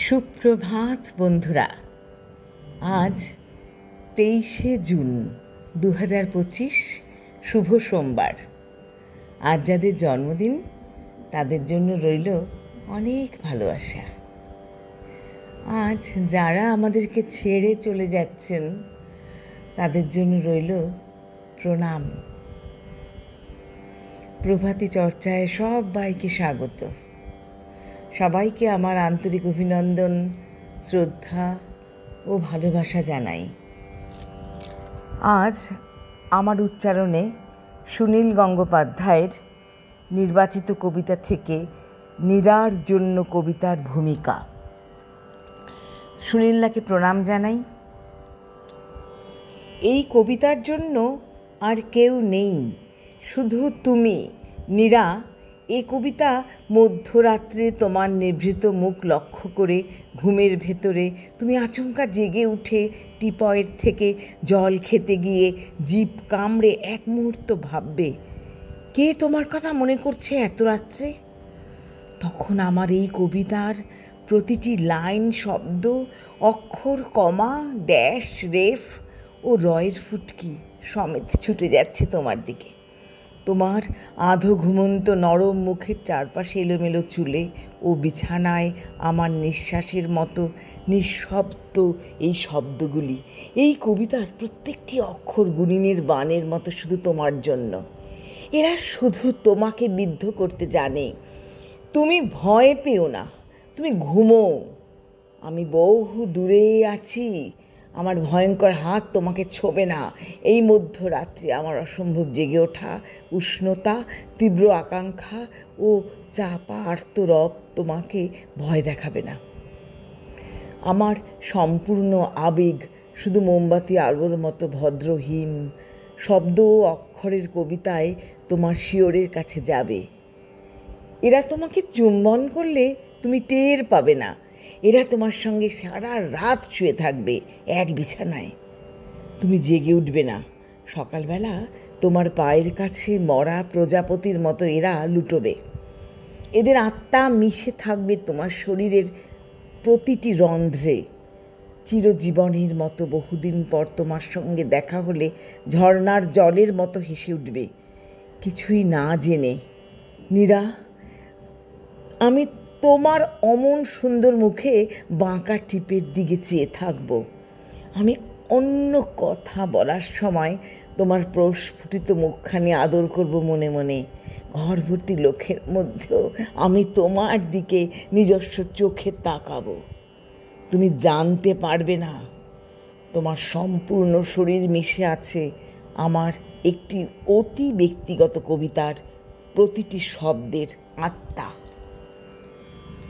সুপ্রভাত বন্ধুরা। আজ 23শে জুন 2025, শুভ সোমবার। আজ যাদের জন্মদিন তাদের জন্য রইল অনেক ভালোবাসা। আজ যারা আমাদেরকে ছেড়ে চলে যাচ্ছেন তাদের জন্য রইল প্রণাম। প্রভাতী চর্চায় সবাইকে স্বাগত। সবাইকে আমার আন্তরিক অভিনন্দন, শ্রদ্ধা ও ভালোবাসা জানাই। আজ আমার উচ্চারণে সুনীল গঙ্গোপাধ্যায়ের নির্বাচিত কবিতা থেকে নীরার জন্য কবিতার ভূমিকা। সুনীলদাকে প্রণাম জানাই। এই কবিতার জন্য আর কেউ নেই, শুধু তুমি নীরা। এ কবিতা মধ্যরাত্রে তোমার নিভৃত মুখ লক্ষ্য করে ঘুমের ভেতরে তুমি আচমকা জেগে উঠে টিপয়ের থেকে জল খেতে গিয়ে জিভ কামড়ে এক মুহূর্ত ভাববে, কে তোমার কথা মনে করছে এত রাত্রে? তখন আমার এই কবিতার প্রতিটি লাইন, শব্দ, অক্ষর, কমা, ড্যাশ, রেফ ও রয়ের ফুটকি সমেত ছুটে যাচ্ছে তোমার দিকে। তোমার আধো ঘুমন্ত নরম মুখের চারপাশে এলোমেলো চুলে ও বিছানায় আমার নিঃশ্বাসের মতো নিঃশব্দ এই শব্দগুলি, এই কবিতার প্রত্যেকটি অক্ষর গুণিনের বাণের মতো শুধু তোমার জন্য। এরা শুধু তোমাকে বিদ্ধ করতে জানে। তুমি ভয় পেও না, তুমি ঘুমো। আমি বহু দূরে আছি, আমার ভয়ঙ্কর হাত তোমাকে ছোবে না। এই মধ্যরাত্রে আমার অসম্ভব জেগে ওঠা উষ্ণতা, তীব্র আকাঙ্ক্ষা ও চাপা আর্তরব তোমাকে ভয় দেখাবে না। আমার সম্পূর্ণ আবেগ শুধু মোমবাতি আলোর মতো ভদ্রহীন শব্দ ও অক্ষরের কবিতায় তোমার শিয়রের কাছে যাবে। এরা তোমাকে চুম্বন করলে তুমি টের পাবে না। এরা তোমার সঙ্গে সারা রাত শুয়ে থাকবে এক বিছানায়। তুমি জেগে উঠবে না। সকালবেলা তোমার পায়ের কাছে মরা প্রজাপতির মতো এরা লুটোবে। এদের আত্মা মিশে থাকবে তোমার শরীরের প্রতিটি রন্ধ্রে। চিরজীবনের মতো বহুদিন পর তোমার সঙ্গে দেখা হলে ঝর্ণার জলের মতো হেসে উঠবে, কিছুই না জেনে। নীরা, আমি তোমার অমন সুন্দর মুখে বাঁকা টিপের দিকে চেয়ে থাকব। আমি অন্য কথা বলার সময় তোমার প্রস্ফুটিত মুখখানি আদর করব মনে মনে। ঘর ভর্তি লোকের মধ্যেও আমি তোমার দিকে নিজস্ব চোখে তাকাবো। তুমি জানতে পারবে না তোমার সম্পূর্ণ শরীর মিশে আছে আমার একটি অতি ব্যক্তিগত কবিতার প্রতিটি শব্দের আত্মা।